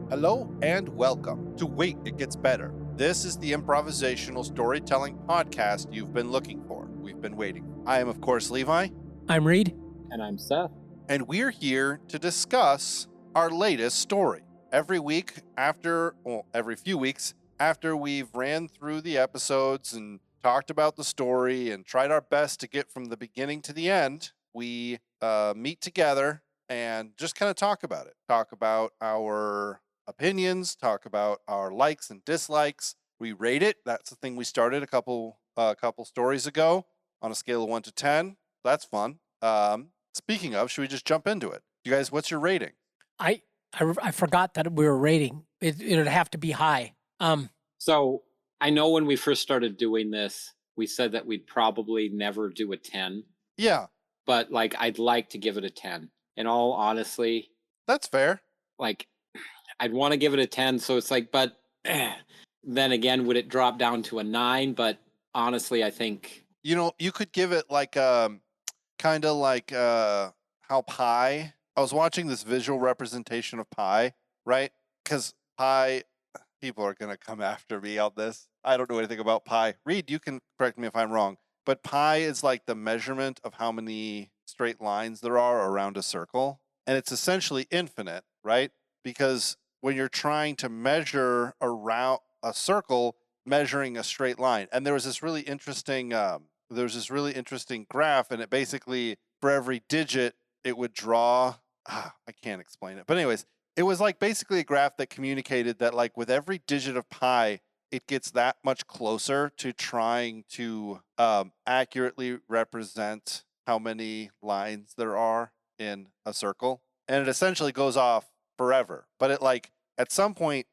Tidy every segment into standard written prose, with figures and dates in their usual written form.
Hello and welcome to Wait, It Gets Better. This is the improvisational storytelling podcast you've been looking for. We've been waiting. I am, of course, Levi. I'm Reed. And I'm Seth. And we're here to discuss our latest story. Every few weeks after we've ran through the episodes and talked about the story and tried our best to get from the beginning to the end, we meet together and just kind of talk about it. Talk about our opinions, talk about our likes and dislikes. We rate it. That's the thing we started a couple stories ago on a scale of 1 to 10. That's fun. Speaking of, should we just jump into it? You guys, what's your rating? I forgot that we were rating. It'd have to be high. So I know when we first started doing this, we said that we'd probably never do a 10. Yeah. But I'd like to give it a 10. In all honesty, that's fair. I'd want to give it a 10. So it's but then again, would it drop down to a 9? But honestly, I think, you could give it kind of like how pi. I was watching this visual representation of pi, right? Because pi, people are going to come after me on this. I don't know anything about pi. Reed, you can correct me if I'm wrong. But pi is like the measurement of how many straight lines there are around a circle. And it's essentially infinite, right? Because when you're trying to measure around a circle, measuring a straight line. And there was this really interesting graph, and it basically, for every digit, it would draw, I can't explain it. But anyways, it was basically a graph that communicated that with every digit of pi, it gets that much closer to trying to accurately represent how many lines there are in a circle. And it essentially goes off forever. But it at some point,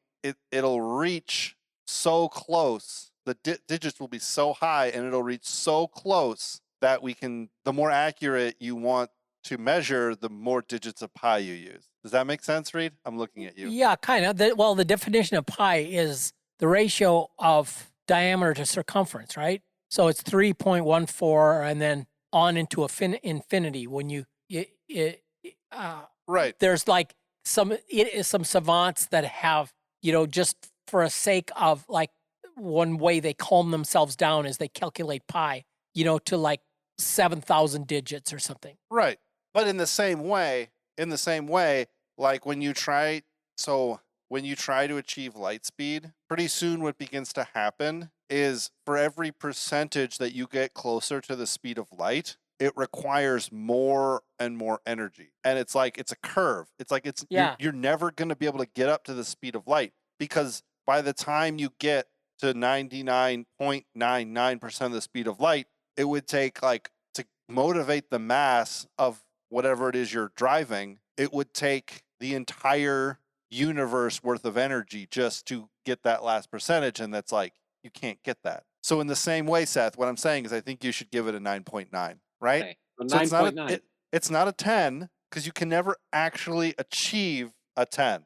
it'll reach so close, the digits will be so high, and it'll reach so close that the more accurate you want to measure, the more digits of pi you use. Does that make sense, Reed? I'm looking at you. Yeah, kind of. The definition of pi is the ratio of diameter to circumference, right? So it's 3.14 and then on into infinity when you right. There's some savants that have, just for a sake of one way they calm themselves down is they calculate pi, to 7,000 digits or something. Right. But in the same way, when you try to achieve light speed, pretty soon what begins to happen is for every percentage that you get closer to the speed of light, it requires more and more energy. And it's it's a curve. You're never going to be able to get up to the speed of light, because by the time you get to 99.99% of the speed of light, it would take to motivate the mass of whatever it is you're driving, it would take the entire universe worth of energy just to get that last percentage. And that's you can't get that. So in the same way, Seth, what I'm saying is I think you should give it a 9.9, right? Okay. So 9.9. It's not a 10, because you can never actually achieve a 10.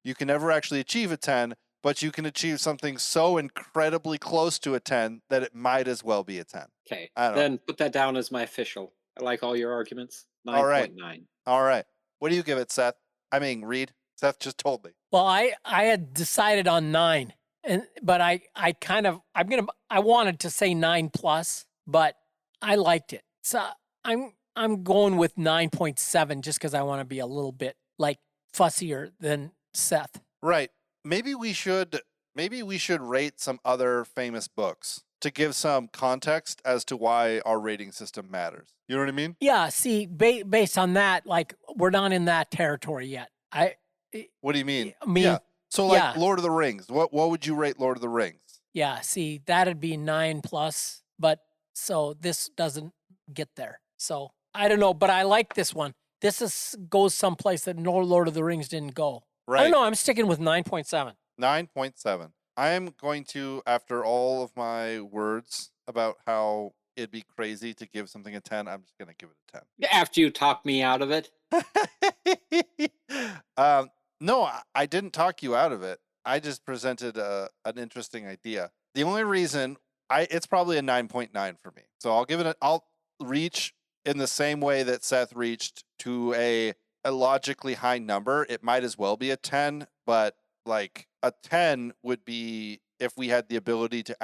You can never actually achieve a 10, but you can achieve something so incredibly close to a 10 that it might as well be a 10. Okay. Then put that down as my official. I like all your arguments. 9.9. All right. What do you give it, Seth? Reed. Seth just told me. Well, I had decided on 9, but I wanted to say 9+, but I liked it. So I'm going with 9.7 just because I want to be a little bit fussier than Seth. Right. Maybe we should rate some other famous books to give some context as to why our rating system matters. You know what I mean? Yeah. See, based on that, we're not in that territory yet. What do you mean? Yeah. So Lord of the Rings. What would you rate Lord of the Rings? Yeah. See, that'd be 9+, but so this doesn't get there. So I don't know, but I like this one. This goes someplace that no Lord of the Rings didn't go. Right. I don't know. I'm sticking with 9.7. 9.7. I am going to, after all of my words about how it'd be crazy to give something a 10, I'm just going to give it a 10. After you talk me out of it? No, I didn't talk you out of it. I just presented an interesting idea. The only reason it's probably a 9.9 for me. So I'll reach in the same way that Seth reached to a logically high number. It might as well be a 10, but like a 10 would be if we had the ability to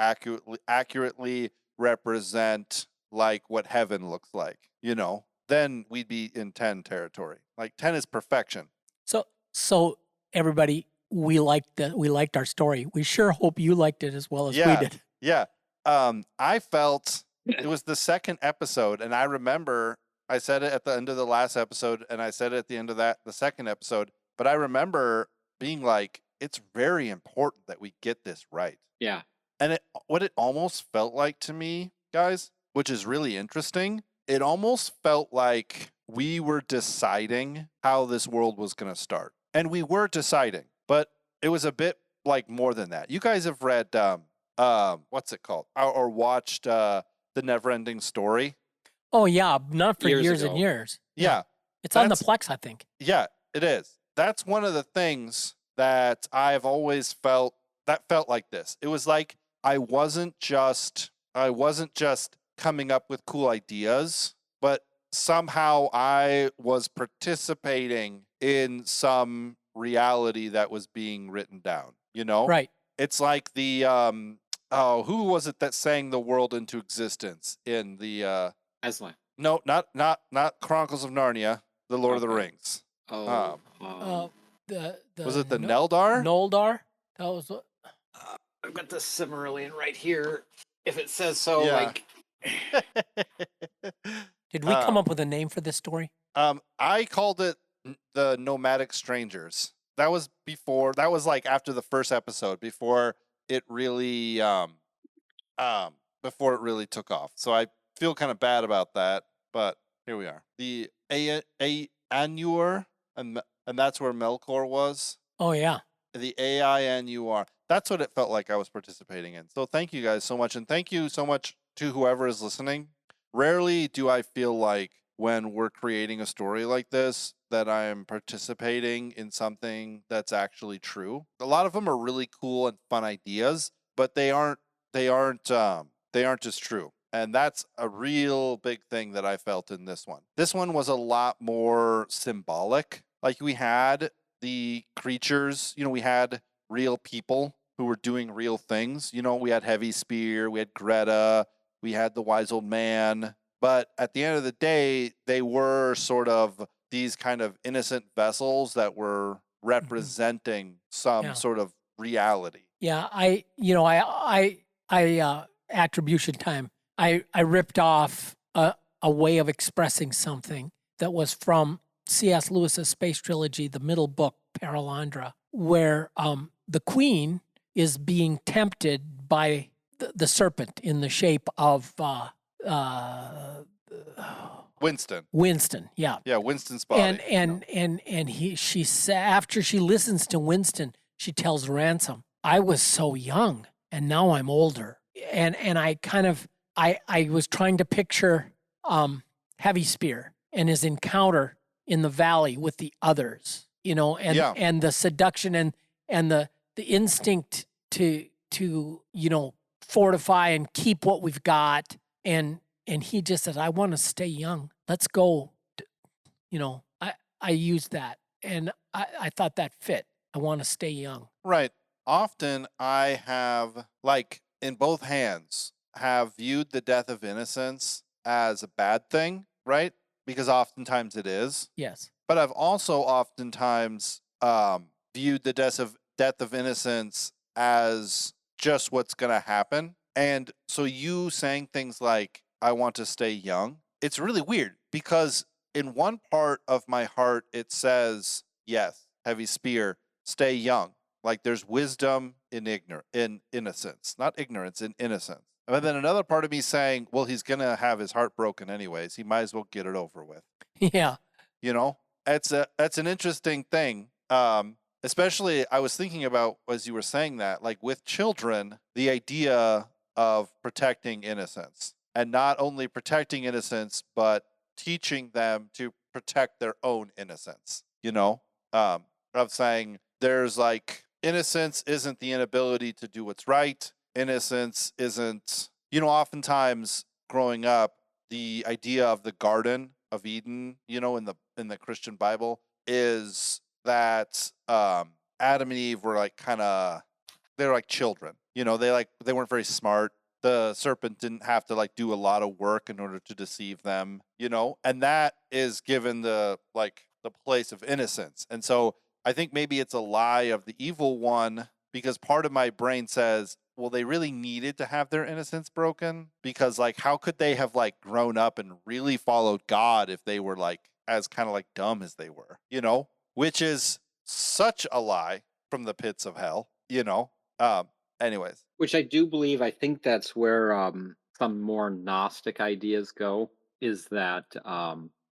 accurately represent like what heaven looks like, then we'd be in 10 territory. Like 10 is perfection. So everybody, we liked our story. We sure hope you liked it as well as we did. Yeah. I felt it was the second episode, and I remember I said it at the end of the last episode, and I said it at the end of the second episode, but I remember being like, it's very important that we get this right. Yeah. And what it almost felt like to me, guys, which is really interesting, it almost felt like we were deciding how this world was going to start. And we were deciding, but it was a bit like more than that. You guys have read, what's it called? Or watched The Neverending Story? Oh, yeah. Not for Years years ago. and years. Yeah. It's on the Plex, I think. Yeah, it is. That's one of the things that I've always felt that felt like this. It was like I wasn't just coming up with cool ideas, but somehow I was participating in some reality that was being written down, Right. It's like the who was it that sang the world into existence in the Aslan. No, not Chronicles of Narnia, The Lord of the Okay. Rings. Oh. Was it the Neldar? Noldar? That was what. I've got the Cimmerillion right here. If it says so, Yeah. like. Did we come up with a name for this story? I called it the Nomadic Strangers. That was like after the first episode, before it really took off. So I feel kind of bad about that, but here we are. The Anur, and that's where Melkor was. Oh, yeah. The AINUR. That's what it felt like I was participating in. So thank you guys so much, and thank you so much to whoever is listening. Rarely do I feel like when we're creating a story like this that I am participating in something that's actually true. A lot of them are really cool and fun ideas, but they aren't just true. And that's a real big thing that I felt in this one. This one was a lot more symbolic. Like we had the creatures, we had real people who were doing real things. We had Heavy Spear, we had Greta, we had the Wise Old Man. But at the end of the day, they were sort of these kind of innocent vessels that were representing some sort of reality. Yeah, I attribution time. I ripped off a way of expressing something that was from C.S. Lewis's space trilogy, the middle book, Paralandra, where the queen is being tempted by the serpent in the shape of Winston. Winston, yeah. Yeah, Winston's body. And she after she listens to Winston, she tells Ransom, "I was so young and now I'm older." And I kind of I was trying to picture Heavy Spear and his encounter in the valley with the others, and the seduction and the instinct to fortify and keep what we've got, and he just says, "I want to stay young. Let's go." I used that, and I thought that fit. I want to stay young. Right. Often I have, like, in both hands, have viewed the death of innocence as a bad thing, right? Because oftentimes it is. Yes. But I've also oftentimes viewed the death of innocence as just what's going to happen. And so you saying things like, "I want to stay young," it's really weird because in one part of my heart, it says, yes, Heavy Spear, stay young. Like there's wisdom in innocence, not ignorance, in innocence. And then another part of me saying, well, he's going to have his heart broken anyways. He might as well get it over with. Yeah. That's an interesting thing. Especially I was thinking about, as you were saying that, like with children, the idea of protecting innocence, and not only protecting innocence, but teaching them to protect their own innocence, of saying there's like innocence isn't the inability to do what's right. Innocence isn't, oftentimes growing up, the idea of the Garden of Eden, in the Christian Bible is that Adam and Eve were like they're like children. You know, they weren't very smart. The serpent didn't have to like do a lot of work in order to deceive them, you know, and that is given the place of innocence. And so I think maybe it's a lie of the evil one, because part of my brain says, well, they really needed to have their innocence broken, because like how could they have like grown up and really followed God if they were like as kind of like dumb as they were, you know, which is such a lie from the pits of hell, you know. Anyways. Which I do believe, I think that's where some more Gnostic ideas go, is that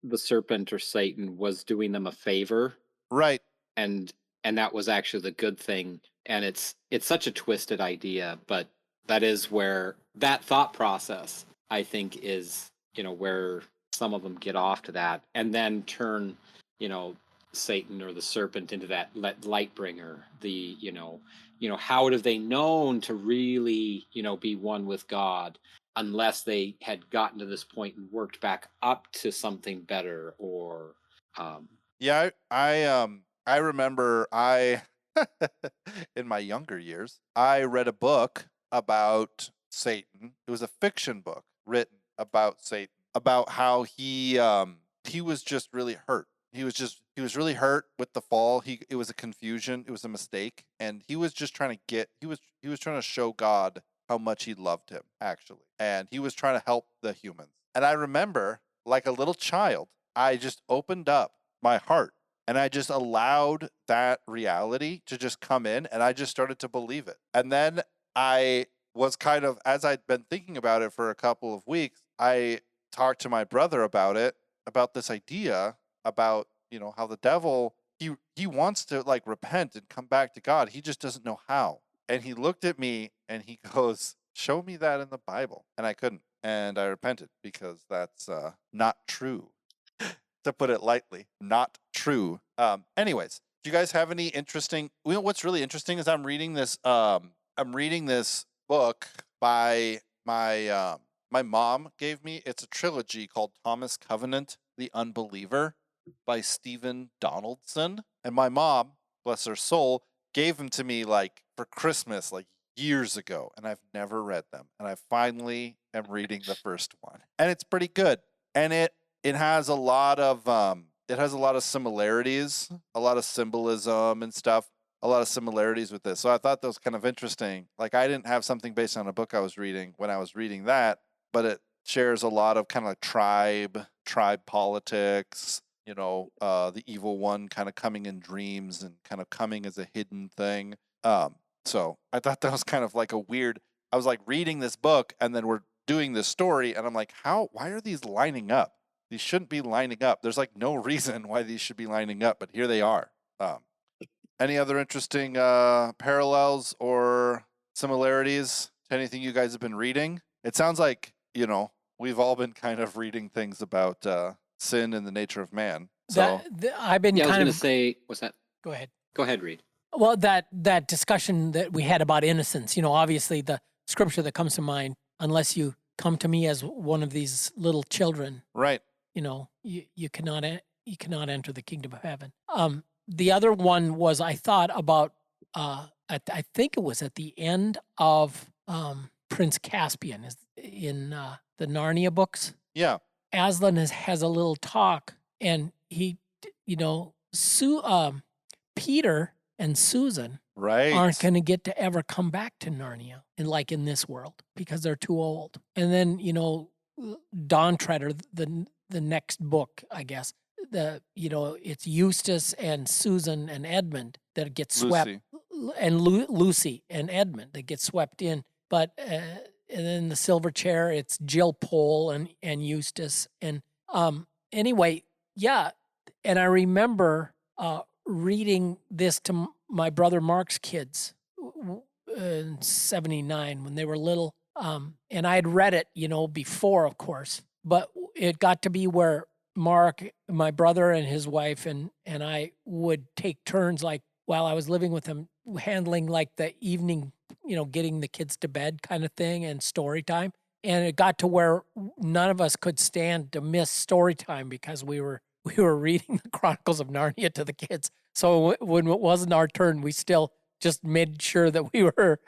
the serpent or Satan was doing them a favor, Right. and that was actually the good thing. And it's such a twisted idea, but that is where that thought process, I think, is, you know, where some of them get off to that and then turn, you know, Satan or the serpent into that light bringer. The, you know, how would have they known to really, you know, be one with God unless they had gotten to this point and worked back up to something better? Or Yeah, I remember in my younger years, I read a book about Satan. It was a fiction book written about Satan, about how he was just really hurt. He was really hurt with the fall. It was a confusion, it was a mistake, and he was just trying to he was trying to show God how much he loved him, actually. And he was trying to help the humans. And I remember, like a little child, I just opened up my heart and I just allowed that reality to just come in, and I just started to believe it. And then I was kind of, as I'd been thinking about it for a couple of weeks, I talked to my brother about it, about this idea about, you know, how the devil, he wants to like repent and come back to God. He just doesn't know how. And he looked at me and he goes, "Show me that in the Bible." And I couldn't. And I repented, because that's not true. To put it lightly, not true. Anyways, do you guys have any interesting? You know, what's really interesting is I'm reading this book by my mom gave me. It's a trilogy called Thomas Covenant, The Unbeliever, by Stephen Donaldson. And my mom, bless her soul, gave them to me like for Christmas, like years ago, and I've never read them. And I finally am reading the first one, and it's pretty good. And it has a lot of similarities, a lot of symbolism and stuff, a lot of similarities with this. So I thought that was kind of interesting. Like, I didn't have something based on a book I was reading when I was reading that, but it shares a lot of kind of like tribe politics, you know, the evil one kind of coming in dreams and kind of coming as a hidden thing. So I thought that was kind of like I was like reading this book and then we're doing this story and I'm like, why are these lining up? These shouldn't be lining up. There's like no reason why these should be lining up, but here they are. Any other interesting parallels or similarities to anything you guys have been reading? It sounds like, you know, we've all been kind of reading things about sin and the nature of man. So I've been I was kind going of to say, what's that? Go ahead. Go ahead, Reed. Well, that discussion that we had about innocence, you know, obviously the scripture that comes to mind, unless you come to me as one of these little children, right? You know, you cannot enter the kingdom of heaven. The other one was, I thought about, I think it was at the end of Prince Caspian in the Narnia books. Yeah. Aslan has a little talk, and he, you know, Peter and Susan aren't going to get to ever come back to Narnia in this world because they're too old. And then, you know, Dawn Treader, the next book, I guess, it's Eustace and Susan and Edmund that get swept, and Lucy and Edmund that get swept in. But and then the Silver Chair, it's Jill Pole and Eustace. And anyway, yeah. And I remember reading this to my brother Mark's kids in '79 when they were little. And I had read it, you know, before, of course, but it got to be where Mark, my brother, and his wife and I would take turns, like while I was living with him, handling like the evening, you know, getting the kids to bed kind of thing and story time. And it got to where none of us could stand to miss story time because we were reading the Chronicles of Narnia to the kids So when it wasn't our turn, we still just made sure that we were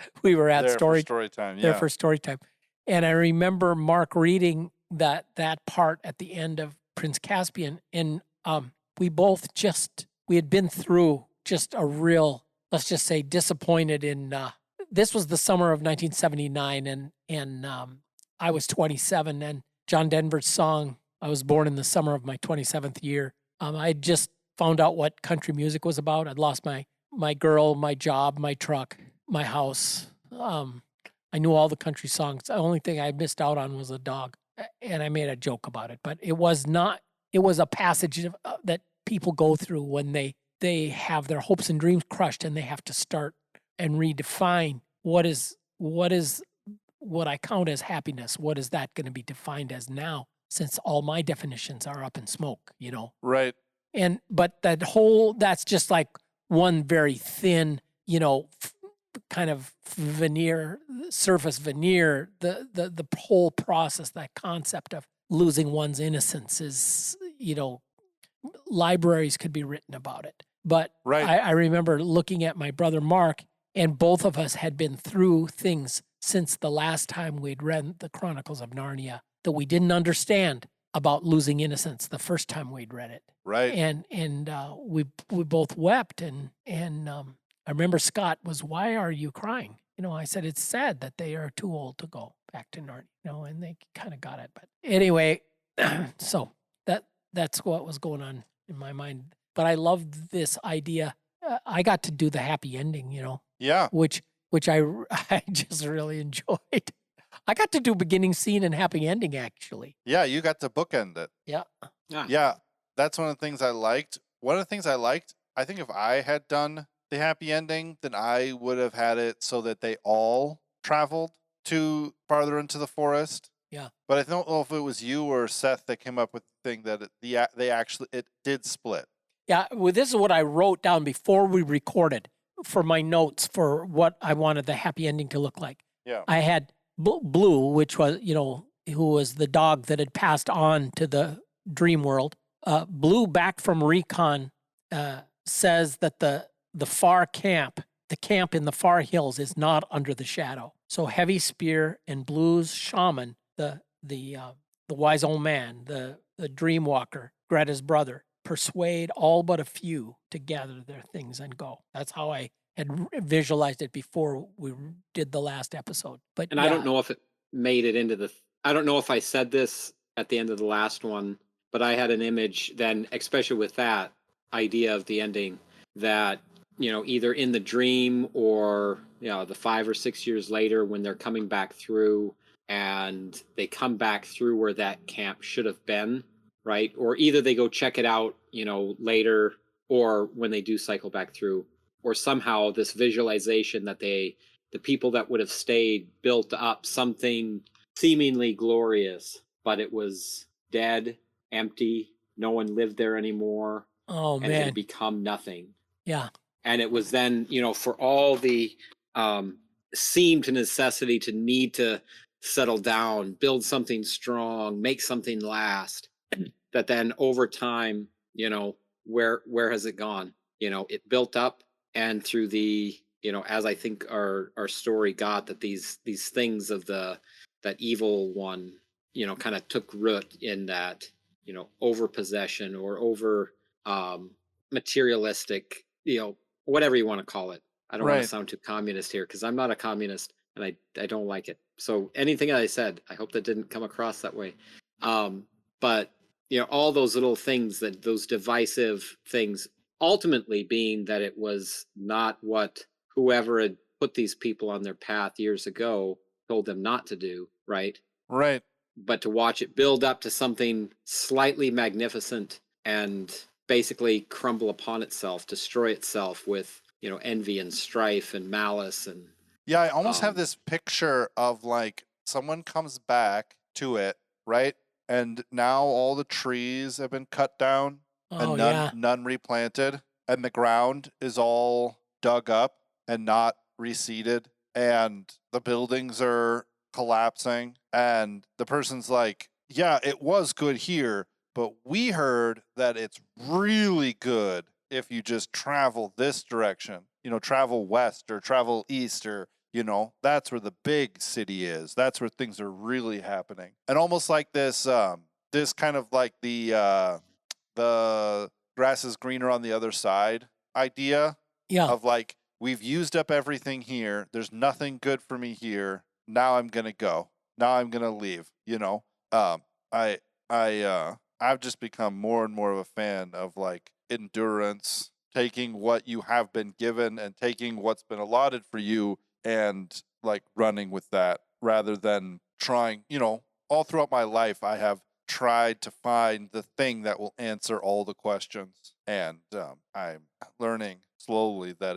at There for story story time. there Yeah. for story time. And I remember Mark reading that part at the end of Prince Caspian, and we both we had been through just a real, let's just say, disappointed in. This was the summer of 1979, and I was 27, and John Denver's song, I was born in the summer of my 27th year. I just found out what country music was about. I'd lost my girl, my job, my truck, my house. I knew all the country songs. The only thing I missed out on was a dog, and I made a joke about it. But it was not. It was a passage that people go through when they have their hopes and dreams crushed, and they have to start and redefine what I count as happiness. What is that going to be defined as now? Since all my definitions are up in smoke, Right. But that's just like one very thin, kind of surface veneer. The whole process, that concept of losing one's innocence is, libraries could be written about it. But Right. I remember looking at my brother Mark, and both of us had been through things since the last time we'd read the Chronicles of Narnia that we didn't understand about losing innocence the first time we'd read it. Right. And we both wept, and I remember Scott was, "Why are you crying?" I said, "It's sad that they are too old to go back to Narnia," and they kind of got it. But anyway, so that's what was going on in my mind. But I loved this idea. I got to do the happy ending, Yeah. which I just really enjoyed. I got to do beginning scene and happy ending, actually. Yeah. You got to bookend it. Yeah. Yeah. That's one of the things I liked. One of the things I liked, I think if I had done the happy ending, then I would have had it so that they all traveled to farther into the forest. Yeah. But I don't know if it was you or Seth that came up with the thing that it did split. Yeah. Well, this is what I wrote down before we recorded for my notes for what I wanted the happy ending to look like. Yeah. I had Blue, which was, who was the dog that had passed on to the dream world. Blue, back from recon, says that the far camp, the camp in the far hills, is not under the shadow. So Heavy Spear and Blue's shaman, the wise old man, the dream walker, Greta's brother, persuade all but a few to gather their things and go. That's how I had visualized it before we did the last episode. But And I don't know if it made it into I don't know if I said this at the end of the last one, but I had an image then, especially with that idea of the ending, that, either in the dream or, the 5 or 6 years later when they're coming back through and they come back through where that camp should have been, right? Or either they go check it out, later, or when they do cycle back through, or somehow this visualization that the people that would have stayed built up something seemingly glorious, but it was dead, empty, no one lived there anymore. Oh, and it man. had become nothing. Yeah. And it was then, for all the seemed to necessity to need to settle down, build something strong, make something last, that then over time, where has it gone? It built up, and through the, as I think our story got, that these things of that evil one, kind of took root in that, over possession or over materialistic, whatever you want to call it. I don't want Right. to sound too communist here, because I'm not a communist and I don't like it. So anything I said, I hope that didn't come across that way. But all those little things, those divisive things, ultimately being that it was not what whoever had put these people on their path years ago told them not to do, right? Right. But to watch it build up to something slightly magnificent and basically crumble upon itself, destroy itself with, envy and strife and malice. And Yeah, I almost have this picture of like someone comes back to it, right? And now all the trees have been cut down Oh, and none replanted, and the ground is all dug up and not reseeded, and the buildings are collapsing, and the person's like, yeah, it was good here, but we heard that it's really good if you just travel this direction, travel west or travel east, or that's where the big city is. That's where things are really happening. And almost like this kind of like the grass is greener on the other side idea Yeah. of like, we've used up everything here. There's nothing good for me here. Now I'm going to go. Now I'm going to leave, I've just become more and more of a fan of like endurance, taking what you have been given and taking what's been allotted for you and like running with that, rather than trying, all throughout my life, I have tried to find the thing that will answer all the questions. And I'm learning slowly that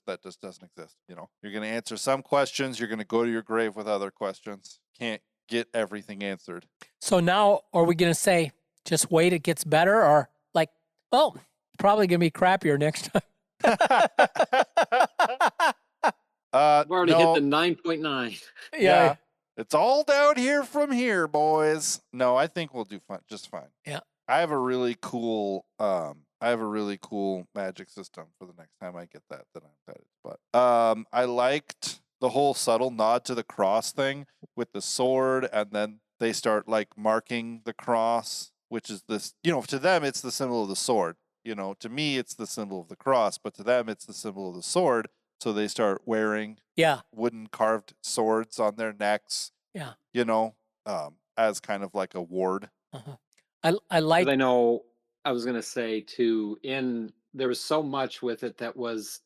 that just doesn't exist. You're going to answer some questions. You're going to go to your grave with other questions. Can't get everything answered. So now, are we going to say, just wait, it gets better? Or like, well, probably going to be crappier next time. I've already no, hit the 9.9. Yeah. It's all down here from here, boys. No, I think we'll do just fine. Yeah. I have a really cool magic system for the next time I get that I'm excited. But I liked the whole subtle nod to the cross thing with the sword, and then they start like marking the cross, which is this, to them it's the symbol of the sword. To me it's the symbol of the cross, but to them it's the symbol of the sword. So they start wearing wooden carved swords on their necks. Yeah. As kind of like a ward. Uh-huh. I like. I know. I was gonna say too. There was so much with it that was.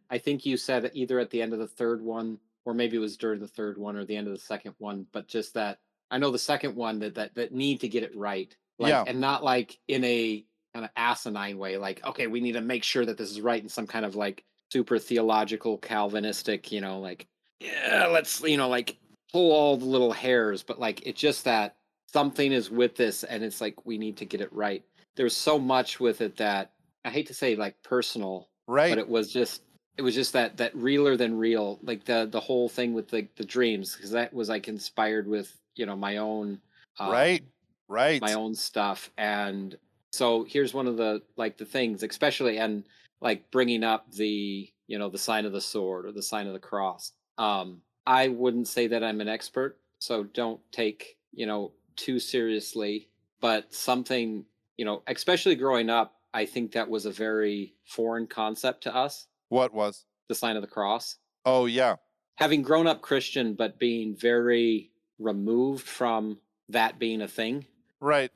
I think you said either at the end of the third one, or maybe it was during the third one, or the end of the second one. But just that, I know the second one that need to get it right, and not like in a kind of asinine way. Like, okay, we need to make sure that this is right in some kind of like super theological Calvinistic, let's like pull all the little hairs, but like it's just that something is with this, and it's like we need to get it right. There's so much with it that I hate to say like personal, right? But it was just that realer than real, like the whole thing with the dreams, because that was like inspired with my own right my own stuff. And so here's one of the things, especially, and like bringing up the the sign of the sword or the sign of the cross. I wouldn't say that I'm an expert, so don't take too seriously, but something especially growing up, I think that was a very foreign concept to us. What was the sign of the cross? Oh yeah, having grown up Christian but being very removed from that being a thing. Right.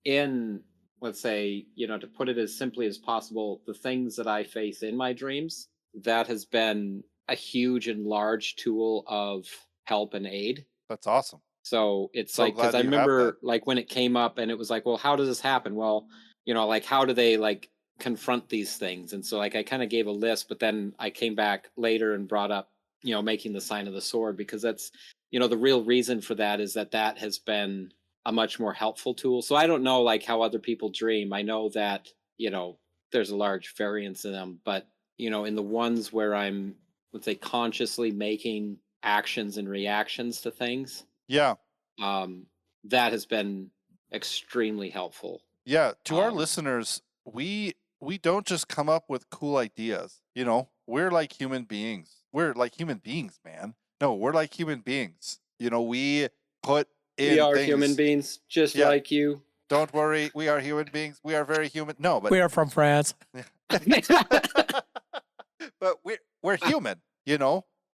In, let's say, to put it as simply as possible, the things that I face in my dreams, that has been a huge and large tool of help and aid. That's awesome. So it's like, because I remember like when it came up and it was like, well, how does this happen? Well, like how do they like confront these things? And so like I kind of gave a list, but then I came back later and brought up, making the sign of the sword, because that's, the real reason for that is that has been a much more helpful tool. So I don't know like how other people dream. I know that, there's a large variance in them, but in the ones where I'm, let's say, consciously making actions and reactions to things. Yeah. That has been extremely helpful. Yeah. To our listeners, we don't just come up with cool ideas. We're like human beings. We're like human beings, man. No, we're like human beings. We put in We are things. human beings, just like you. Don't worry, we are human beings. We are very human. No, but we are from France. But we're human,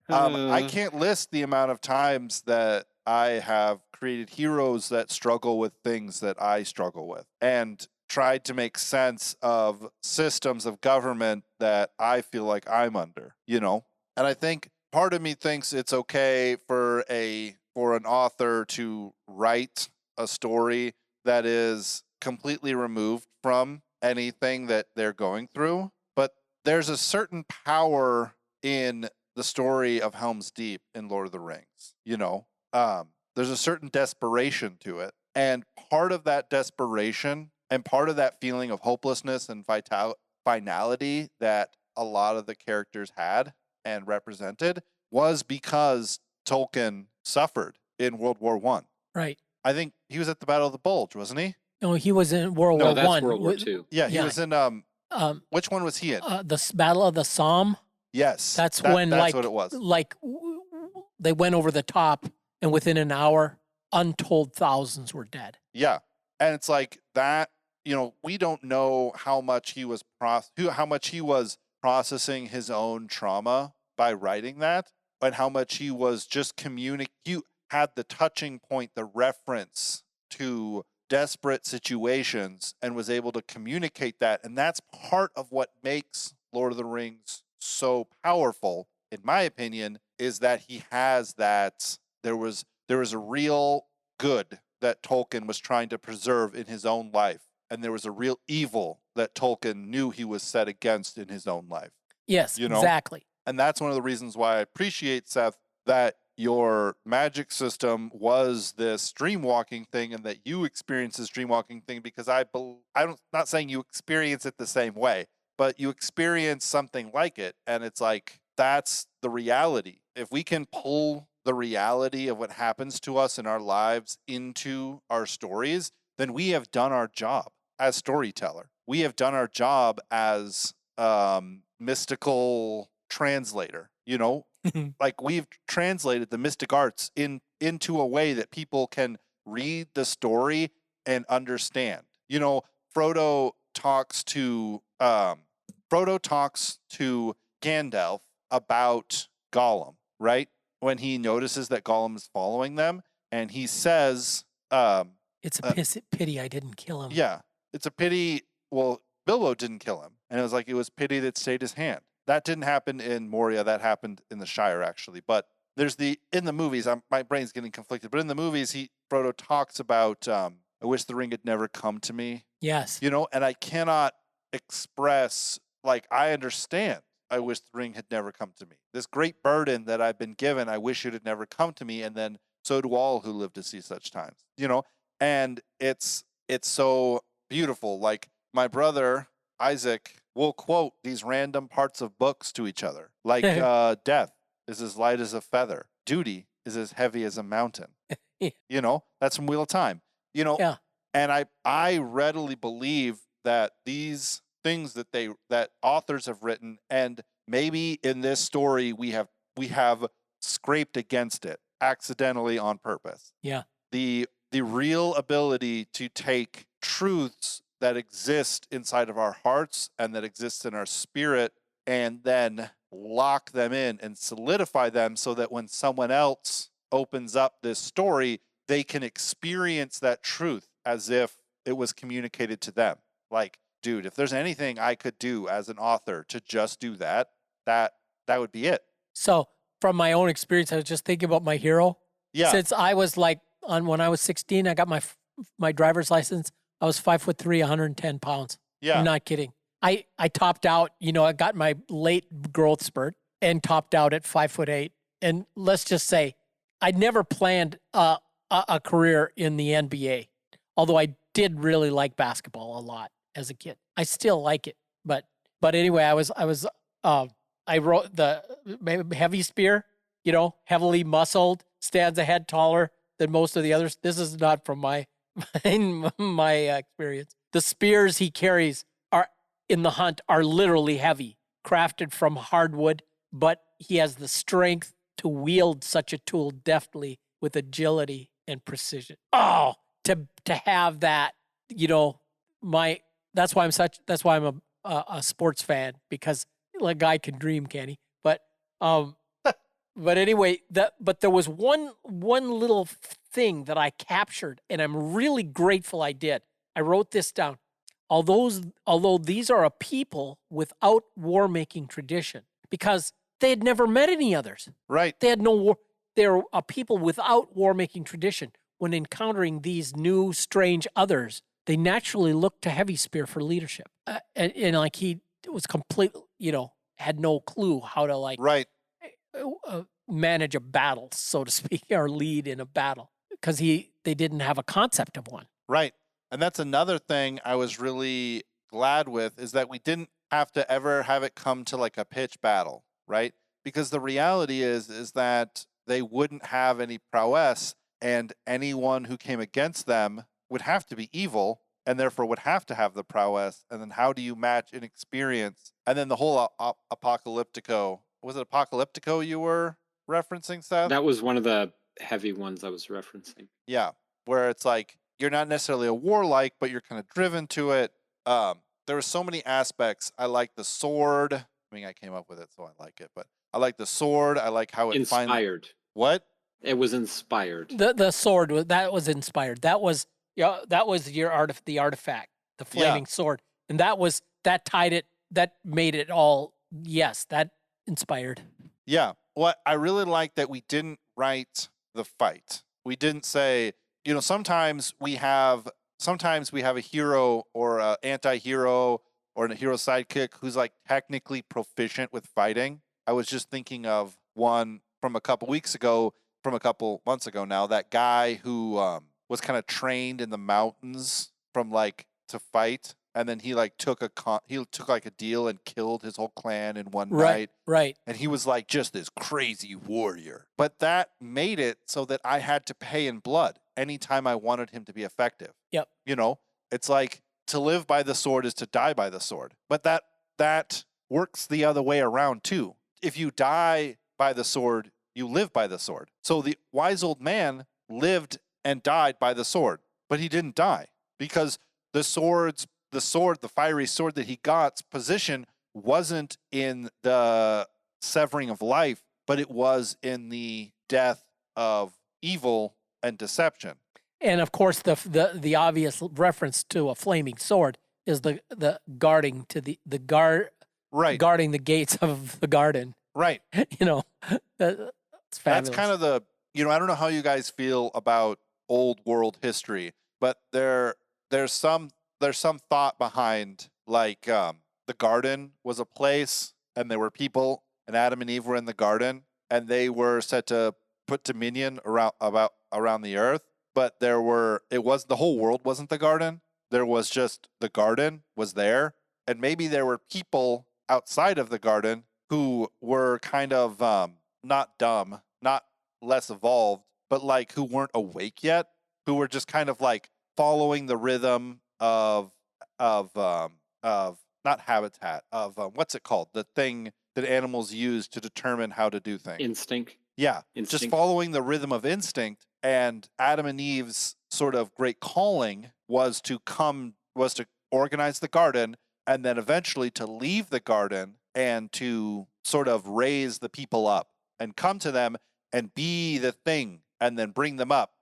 I can't list the amount of times that I have created heroes that struggle with things that I struggle with, and tried to make sense of systems of government that I feel like I'm under, And I think part of me thinks it's okay for an author to write a story that is completely removed from anything that they're going through. But there's a certain power in the story of Helm's Deep in Lord of the Rings, there's a certain desperation to it. And part of that desperation and part of that feeling of hopelessness and finality that a lot of the characters had and represented was because Tolkien suffered in World War I. Right. I think he was at the Battle of the Bulge, wasn't he? No, he was in World War That's One. World War II. Yeah, he was in Which one was he in? The Battle of the Somme. Yes. That's when that's what it was. They went over the top, and within an hour, untold thousands were dead. Yeah. And it's like that, we don't know how much he was processing his own trauma by writing that, and how much he was just you had the touching point, the reference to desperate situations, and was able to communicate that. And that's part of what makes Lord of the Rings so powerful, in my opinion, is that he has that there was a real good that Tolkien was trying to preserve in his own life, and there was a real evil that Tolkien knew he was set against in his own life. Yes, exactly. And that's one of the reasons why I appreciate, Seth, that your magic system was this dreamwalking thing, and that you experience this dreamwalking thing, because I'm not saying you experience it the same way, but you experience something like it. And it's like, that's the reality. If we can pull the reality of what happens to us in our lives into our stories, then we have done our job as storyteller. We have done our job as mystical translator, like we've translated the mystic arts into a way that people can read the story and understand. Frodo talks to Gandalf about Gollum, right? When he notices that Gollum is following them, and he says, it's a pity I didn't kill him. Yeah, it's a pity. Well, Bilbo didn't kill him, and it was pity that stayed his hand. That didn't happen in Moria. That happened in the Shire, actually. But there's in the movies, my brain's getting conflicted, but in the movies, Frodo talks about, I wish the ring had never come to me. Yes. And I cannot express, I understand. I wish the ring had never come to me. This great burden that I've been given, I wish it had never come to me. And then so do all who live to see such times, and it's so beautiful. Like, my brother, Isaac, will quote these random parts of books to each other. Like, death is as light as a feather. Duty is as heavy as a mountain. That's from Wheel of Time. Yeah. And I readily believe that these things that authors have written, and maybe in this story we have scraped against it accidentally on purpose. Yeah. The real ability to take truths that exist inside of our hearts and that exist in our spirit, and then lock them in and solidify them, so that when someone else opens up this story, they can experience that truth as if it was communicated to them. Like, dude, if there's anything I could do as an author to just do that would be it. So from my own experience, I was just thinking about my hero. Yeah. Since I was when I was 16, I got my driver's license. I was 5'3", 110 pounds. Yeah. I'm not kidding. I topped out, I got my late growth spurt and topped out at 5'8". And let's just say I never planned a career in the NBA, although I did really like basketball a lot as a kid. I still like it. But anyway, I wrote the heavy spear, heavily muscled, stands a head taller than most of the others. This is not from my experience. The spears he carries in the hunt are literally heavy, crafted from hardwood, but he has the strength to wield such a tool deftly with agility and precision. Oh, to have that, that's why I'm a sports fan, because a guy can dream, can he? But but anyway, but there was one little thing that I captured, and I'm really grateful I did. I wrote this down. Although these are a people without war-making tradition, because they had never met any others. Right. They had no war. They're a people without war-making tradition. When encountering these new, strange others, they naturally looked to Heavy Spear for leadership. And like, he was completely, had no clue how to right. Manage a battle, so to speak, or lead in a battle, because they didn't have a concept of one. Right. And that's another thing I was really glad with, is that we didn't have to ever have it come to like a pitch battle, right? Because the reality is that they wouldn't have any prowess, and anyone who came against them would have to be evil, and therefore would have to have the prowess. And then how do you match inexperience? And then the whole apocalyptico. Was it apocalyptico you were referencing, Seth? That was one of the heavy ones I was referencing. Yeah, where it's like you're not necessarily a warlike, but you're kind of driven to it. There were so many aspects. I like the sword. I mean, I came up with it, so I like it. But I like the sword. I like how it Inspired. What? It was inspired. The sword was inspired. That was the artifact, the flaming sword, and that tied it. That made it all. Yes, that inspired. Yeah. What I really like that we didn't write the fight. We didn't say, sometimes we have a hero or an anti-hero or a hero sidekick who's like technically proficient with fighting. I was just thinking of one from a couple months ago now, that guy who was kind of trained in the mountains to fight, and then he took a deal and killed his whole clan in one night. Right. And he was like just this crazy warrior. But that made it so that I had to pay in blood anytime I wanted him to be effective. Yep. It's like to live by the sword is to die by the sword. But that works the other way around too. If you die by the sword, you live by the sword. So the wise old man lived and died by the sword, but he didn't die because the fiery sword that he got's position wasn't in the severing of life, but it was in the death of evil and deception. And of course, the obvious reference to a flaming sword is the guarding to the guarding the gates of the garden. Right. It's fabulous. That's kind of the I don't know how you guys feel about old world history, but there's some thought behind the garden was a place and there were people, and Adam and Eve were in the garden and they were set to put dominion around the earth, but the whole world wasn't the garden. There was just the garden was there, and maybe there were people outside of the garden who were kind of not dumb, not less evolved, but who weren't awake yet, who were just kind of following the rhythm of not habitat of what's it called, the thing that animals use to determine how to do things. Instinct. Yeah, Instinct. just following the rhythm of instinct. And Adam and Eve's sort of great calling was to organize the garden, and then eventually to leave the garden and to sort of raise the people up and come to them and be the thing, and then bring them up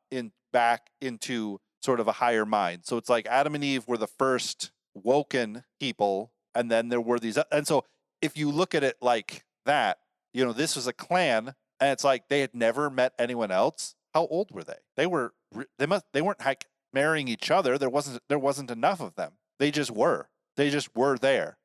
back into sort of a higher mind. So it's like Adam and Eve were the first woken people, and then there were these. And so if you look at it like that, this was a clan, and it's like they had never met anyone else. How old were they? They weren't marrying each other. There wasn't enough of them. They just were there,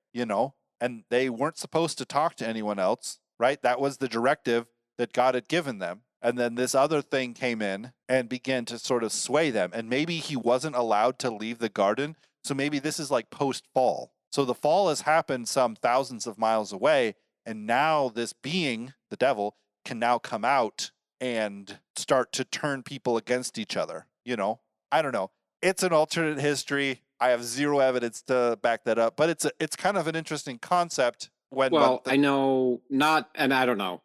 and they weren't supposed to talk to anyone else, right? That was the directive that God had given them. And then this other thing came in and began to sort of sway them. And maybe he wasn't allowed to leave the garden. So maybe this is like post-fall. So the fall has happened some thousands of miles away. And now this being, the devil, can now come out and start to turn people against each other. I don't know. It's an alternate history. I have zero evidence to back that up, but it's kind of an interesting concept. I know not, and I don't know,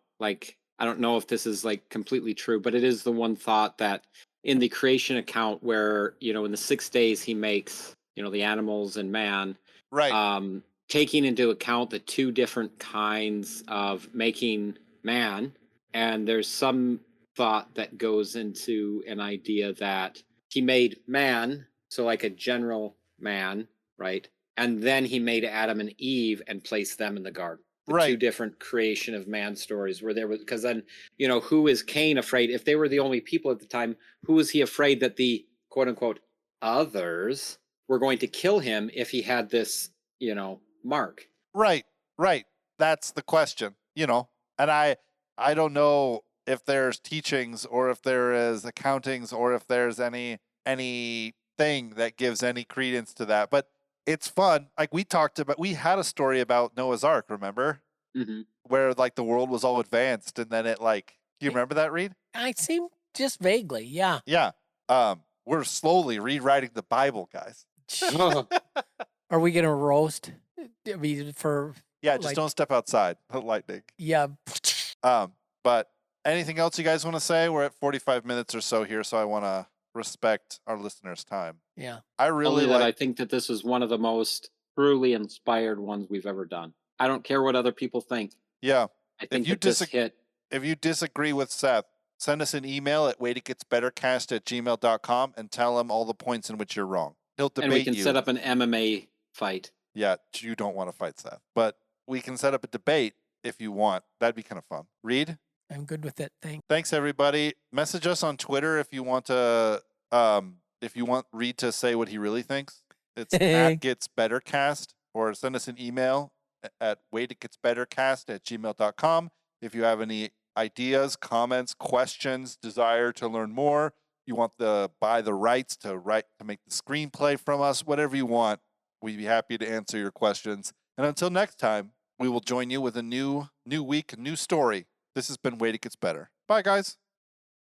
I don't know if this is completely true, but it is the one thought that in the creation account where, in the 6 days he makes, the animals and man, right. Taking into account the two different kinds of making man. And there's some thought that goes into an idea that he made man, so like a general man, right? And then he made Adam and Eve and placed them in the garden. Right. Two different creation of man stories where there was, because then, who is Cain afraid? If they were the only people at the time, who was he afraid that the quote unquote others were going to kill him if he had this, mark? Right. That's the question, and I don't know if there's teachings or if there is accountings or if there's anything that gives any credence to that, but it's fun. We had a story about Noah's Ark, remember? Mm-hmm. Where the world was all advanced, and then do you remember that, Reed? I seem just vaguely, yeah. Yeah. We're slowly rewriting the Bible, guys. Are we gonna roast? I mean, for Yeah, just like- don't step outside. Lightning. yeah. But anything else you guys want to say? We're at 45 minutes or so here, so I want to respect our listeners' time. Yeah. I really Only that I like. think that this is one of the most truly inspired ones we've ever done. I don't care what other people think. Yeah. I think you that this hit. If you disagree with Seth, send us an email at waititgetsbettercast@gmail.com and tell him all the points in which you're wrong. He'll debate And we can you. set up an MMA fight. Yeah, you don't want to fight Seth, but we can set up a debate if you want. That'd be kind of fun. Reed? I'm good with it. Thanks, everybody. Message us on Twitter if you want to. If you want Reed to say what he really thinks, it's @getsbettercast, or send us an email at waititgetsbettercast@gmail.com. If you have any ideas, comments, questions, desire to learn more, you want to buy the rights to make the screenplay from us, whatever you want, we'd be happy to answer your questions. And until next time, we will join you with a new week, new story. This has been Wait It Gets Better. Bye, guys.